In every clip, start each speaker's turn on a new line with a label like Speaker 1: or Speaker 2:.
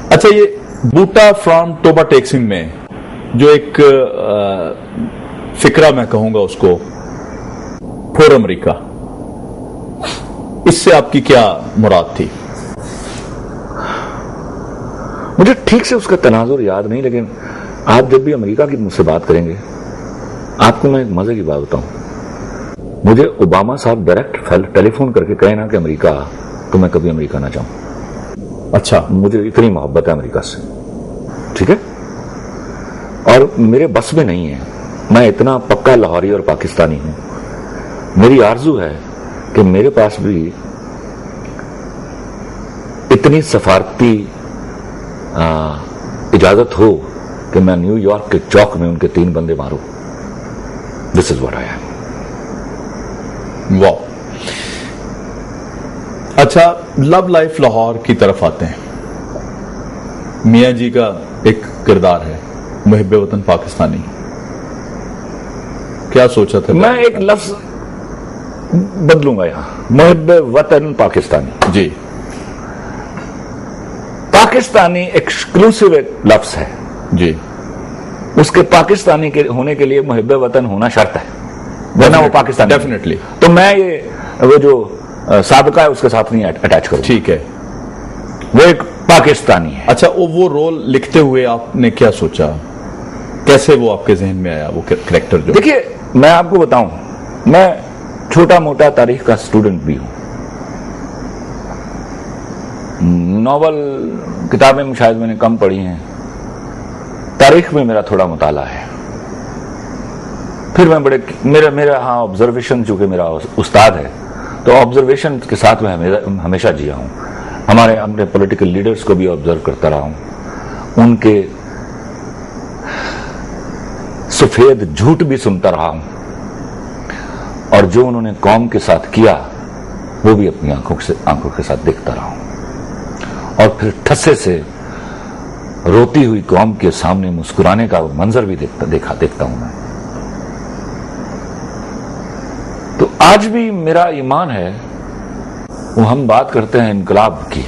Speaker 1: اچھا، یہ بوٹا فرام توبہ ٹیکسنگ میں جو ایک فکرہ میں کہوں گا اس کو فور امریکہ، اس سے آپ کی کیا مراد تھی؟
Speaker 2: مجھے ٹھیک سے اس کا تناظر یاد نہیں، لیکن آپ جب بھی امریکہ کی مجھ سے بات کریں گے آپ کو میں ایک مزے کی بات بتاؤں، مجھے اوباما صاحب ڈائریکٹ ٹیلی فون کر کے کہے نا کہ امریکہ تو میں کبھی امریکہ نہ جاؤں۔
Speaker 1: اچھا،
Speaker 2: مجھے اتنی محبت ہے امریکہ سے، ٹھیک ہے، اور میرے بس میں نہیں ہے، میں اتنا پکا لاہوری اور پاکستانی ہوں، میری آرزو ہے کہ میرے پاس بھی اتنی سفارتی اجازت ہو کہ میں نیو یارک کے چوک میں ان کے 3 بندے ماروں۔ دس از واٹ آئی ایم۔
Speaker 1: واہ۔ اچھا، لو لائف لاہور کی طرف آتے ہیں۔ میاں جی کا ایک کردار ہے محب وطن پاکستانی، کیا سوچا تھا؟
Speaker 2: میں ایک لفظ بدلوں گا یہاں، محب وطن پاکستانی۔
Speaker 1: جی،
Speaker 2: پاکستانی ایکسکلوسیو ایک لفظ ہے
Speaker 1: جی،
Speaker 2: اس کے پاکستانی کے ہونے کے لیے محب وطن ہونا شرط ہے، ورنہ وہ پاکستانی
Speaker 1: ڈیفینیٹلی۔
Speaker 2: تو میں یہ وہ جو سابقہ ہے اس کے ساتھ نہیں اٹیچ کروں،
Speaker 1: ٹھیک ہے،
Speaker 2: وہ ایک پاکستانی ہے۔
Speaker 1: اچھا، وہ رول لکھتے ہوئے آپ نے کیا سوچا؟ کیسے وہ آپ کے ذہن میں آیا وہ کریکٹر جو؟
Speaker 2: دیکھیے میں آپ کو بتاؤں، میں چھوٹا موٹا تاریخ کا اسٹوڈنٹ بھی ہوں، ناول کتابیں شاید میں نے کم پڑھی ہیں، تاریخ میں میرا تھوڑا مطالعہ ہے، پھر میں میرا ہاں آبزرویشن، چونکہ میرا استاد ہے تو آبزرویشن کے ساتھ میں ہمیشہ جیا ہوں، اپنے پولیٹیکل لیڈرز کو بھی آبزرو کرتا رہا ہوں، ان کے سفید جھوٹ بھی سنتا رہا ہوں، اور جو انہوں نے قوم کے ساتھ کیا وہ بھی اپنی آنکھوں کے ساتھ دیکھتا رہا ہوں، اور پھر ٹھسے سے روتی ہوئی قوم کے سامنے مسکرانے کا منظر بھی دیکھتا ہوں میں۔ تو آج بھی میرا ایمان ہے، وہ ہم بات کرتے ہیں انقلاب کی،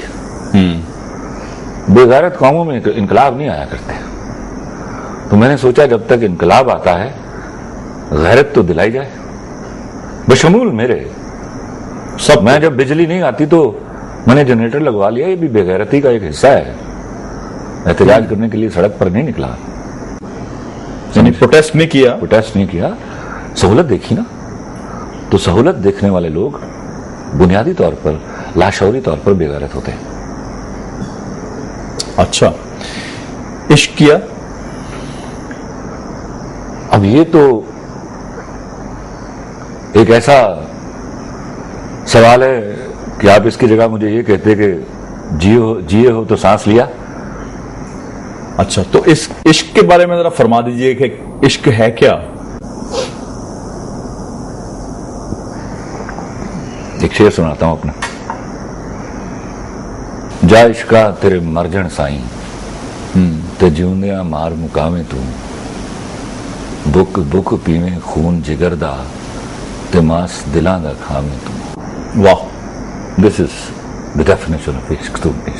Speaker 2: بے غیرت قوموں میں انقلاب نہیں آیا کرتے، تو میں نے سوچا جب تک انقلاب آتا ہے غیرت تو دلائی جائے، بشمول میرے سب۔ میں جب بجلی نہیں آتی تو میں نے جنریٹر لگوا لیا، یہ بھی بے غیرتی کا ایک حصہ ہے، احتجاج کرنے کے لیے سڑک پر نہیں نکلا،
Speaker 1: یعنی پروٹیسٹ نہیں کیا،
Speaker 2: سہولت دیکھی نا، تو سہولت دیکھنے والے لوگ بنیادی طور پر لاشعوری طور پر بے غیرت ہوتے ہیں۔
Speaker 1: اچھا، عشق کیا؟
Speaker 2: اب یہ تو ایک ایسا سوال ہے کہ آپ اس کی جگہ مجھے یہ کہتے کہ جیے ہو تو سانس لیا۔
Speaker 1: اچھا، تو اس عشق کے بارے میں ذرا فرما دیجئے کہ عشق ہے کیا؟
Speaker 2: ایک شعر سناتا ہوں اپنا، جا عشقا تیرے مرجن سائیں تے جیوندیاں مار مکاویں تو، بک بک پیویں خون جگر دا تے ماس دلاں دا کھاویں تو۔
Speaker 1: واہ،
Speaker 2: دس از the definition of عشق to me۔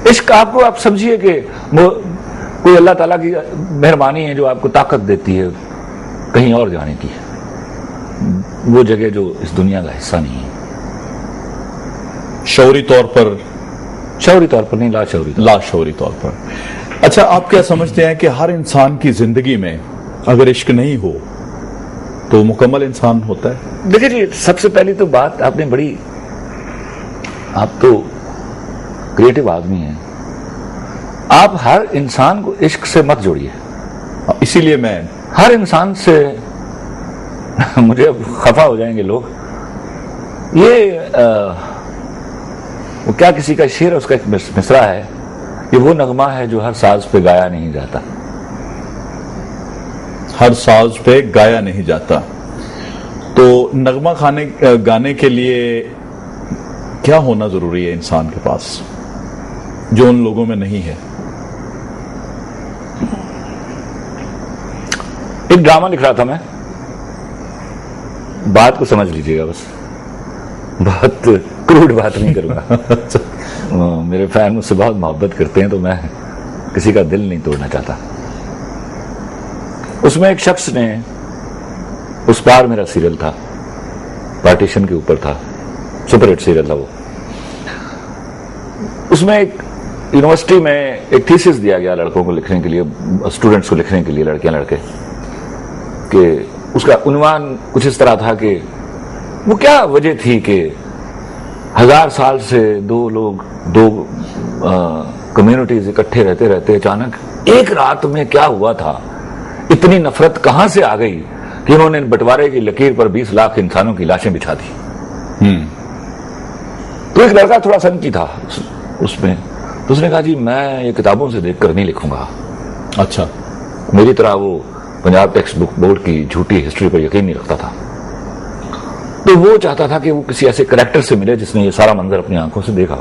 Speaker 2: عشق آپ سمجھیے کہ کوئی اللہ تعالیٰ کی مہربانی ہے جو آپ کو طاقت دیتی ہے کہیں اور جانے کی، وہ جگہ جو اس دنیا کا حصہ نہیں ہے،
Speaker 1: شعوری طور پر
Speaker 2: نہیں،
Speaker 1: لاشعوری طور پر۔ اچھا، آپ کیا سمجھتے ہیں کہ ہر انسان کی زندگی میں اگر عشق نہیں ہو تو مکمل انسان ہوتا ہے؟
Speaker 2: دیکھیں جی، سب سے پہلی تو بات آپ نے بڑی، آپ تو کریٹو آدمی ہیں، آپ ہر انسان کو عشق سے مت جوڑیے،
Speaker 1: اسی لیے میں
Speaker 2: ہر انسان سے مجھے اب خفا ہو جائیں گے لوگ، یہ وہ کیا کسی کا شعر ہے، اس کا ایک مصرع ہے، یہ وہ نغمہ ہے جو ہر ساز پہ گایا نہیں جاتا،
Speaker 1: ہر ساز پہ گایا نہیں جاتا۔ تو نغمہ گانے کے لیے کیا ہونا ضروری ہے انسان کے پاس جو ان لوگوں میں نہیں ہے؟
Speaker 2: ایک ڈرامہ لکھ رہا تھا میں، بات کو سمجھ لیجیے گا، بس بہت کروڈ بات نہیں کروں گا۔ میرے فین مجھ سے بہت محبت کرتے ہیں تو میں کسی کا دل نہیں توڑنا چاہتا. اس میں ایک شخص نے، اس پار میرا سیریل تھا، پارٹیشن کے اوپر تھا، سپر ہٹ سیریل تھا وہ. اس میں ایک یونیورسٹی میں ایک تھیسس دیا گیا لڑکوں کو لکھنے کے لیے، اسٹوڈنٹس کو لکھنے کے لیے، لڑکیاں لڑکے، کہ اس کا عنوان کچھ اس طرح تھا کہ وہ کیا وجہ تھی کہ 1000 سال سے دو کمیونٹیز اکٹھے رہتے رہتے اچانک ایک رات میں کیا ہوا تھا، اتنی نفرت کہاں سے آ گئی کہ انہوں نے بٹوارے کی لکیر پر 20 لاکھ انسانوں کی لاشیں بچھا دی. تو ایک لڑکا تھوڑا سنکی تھا اس میں، تو اس نے کہا جی میں یہ کتابوں سے دیکھ کر نہیں لکھوں گا.
Speaker 1: اچھا.
Speaker 2: میری طرح وہ پنجاب ٹیکسٹ بک بورڈ کی جھوٹی ہسٹری پر یقین نہیں رکھتا تھا، تو وہ چاہتا تھا کہ وہ کسی ایسے کریکٹر سے ملے جس نے یہ سارا منظر اپنی آنکھوں سے دیکھا.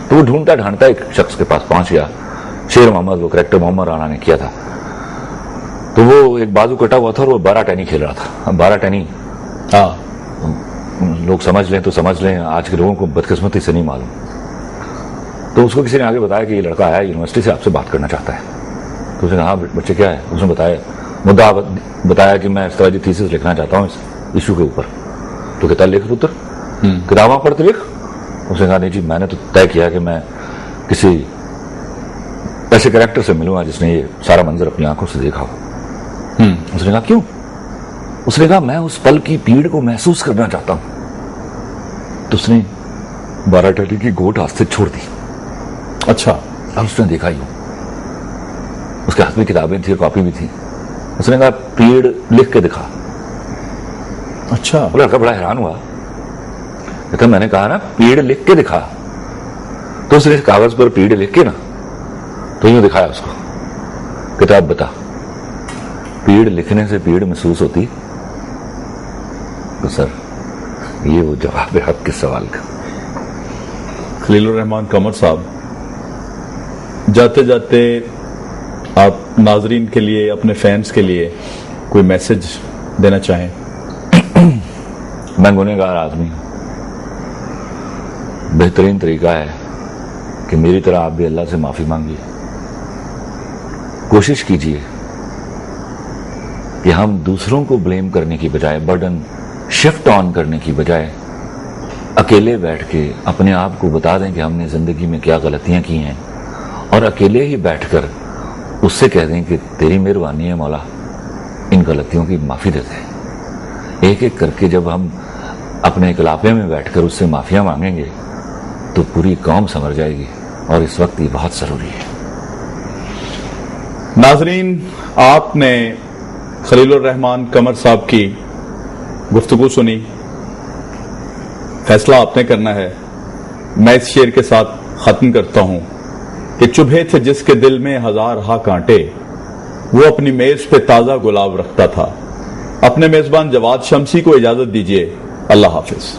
Speaker 2: تو وہ ڈھونڈتا ڈھانڈتا ایک شخص کے پاس پہنچ گیا، شیر محمد، وہ کریکٹر محمد رانا نے کیا تھا. تو وہ ایک بازو کٹا ہوا تھا اور وہ 12 ٹینی کھیل رہا تھا. 12 ٹینی لوگ سمجھ لیں تو سمجھ لیں، آج کے لوگوں کو بدقسمتی سے نہیں معلوم. تو اس کو کسی نے آگے بتایا کہ یہ لڑکا آیا یونیورسٹی سے آپ سے بات کرنا چاہتا ہے. تو اس نے کہا ہاں بچے کیا ہے؟ اس نے مدعا بتایا کہ میں اس طرح کی تھیسس لکھنا چاہتا ہوں اس ایشو کے اوپر. تو کہتا لکھ پتر، کتاباں پڑھتے لکھ. اس نے کہا نہیں جی میں نے تو طے کیا کہ میں کسی ایسے کریکٹر سے ملوں گا جس نے یہ سارا منظر اپنی آنکھوں سے دیکھا ہو. اس نے کہا کیوں؟ اس نے کہا میں اس پل کی پیڑ کو محسوس کرنا چاہتا ہوں. تو اس نے 12 ٹینی کی گوٹ ہاتھ سے چھوڑ دی.
Speaker 1: اچھا.
Speaker 2: اب اس نے دیکھا ہی اس کے ہاتھ میں کتابیں تھی اور کاپی بھی تھی. اس نے کہا پیڑ لکھ کے دکھا.
Speaker 1: اچھا.
Speaker 2: وہ لڑکا بڑا حیران ہوا، کہتا میں نے کہا نا پیڑ لکھ کے دکھا. تو اس نے کاغذ پر پیڑ لکھ کے نا تو یوں دکھایا اس کو. کتاب بتا پیڑ لکھنے سے پیڑ محسوس ہوتی؟ تو سر یہ وہ جواب ہے آپ کے سوال کا.
Speaker 1: خلیل الرحمان قمر صاحب، جاتے جاتے آپ ناظرین کے لیے، اپنے فینس کے لیے کوئی میسج دینا چاہیں؟
Speaker 2: میں گنہگار آدمی ہوں. بہترین طریقہ ہے کہ میری طرح آپ بھی اللہ سے معافی مانگیے. کوشش کیجیے کہ ہم دوسروں کو بلیم کرنے کی بجائے، برڈن شفٹ آن کرنے کی بجائے، اکیلے بیٹھ کے اپنے آپ کو بتا دیں کہ ہم نے زندگی میں کیا غلطیاں کی ہیں، اور اکیلے ہی بیٹھ کر اس سے کہہ دیں کہ تیری مہربانی ہے مولا، ان غلطیوں کی معافی دے دیں. ایک ایک کر کے جب ہم اپنے اکلاپے میں بیٹھ کر اس سے معافیاں مانگیں گے تو پوری قوم سمجھ جائے گی، اور اس وقت یہ بہت ضروری ہے.
Speaker 1: ناظرین، آپ نے خلیل الرحمان قمر صاحب کی گفتگو سنی. فیصلہ آپ نے کرنا ہے. میں اس شعر کے ساتھ ختم کرتا ہوں کہ چبھے تھے جس کے دل میں 1000 کانٹے، وہ اپنی میز پہ تازہ گلاب رکھتا تھا. اپنے میزبان جواد شمسی کو اجازت دیجیے. اللہ حافظ.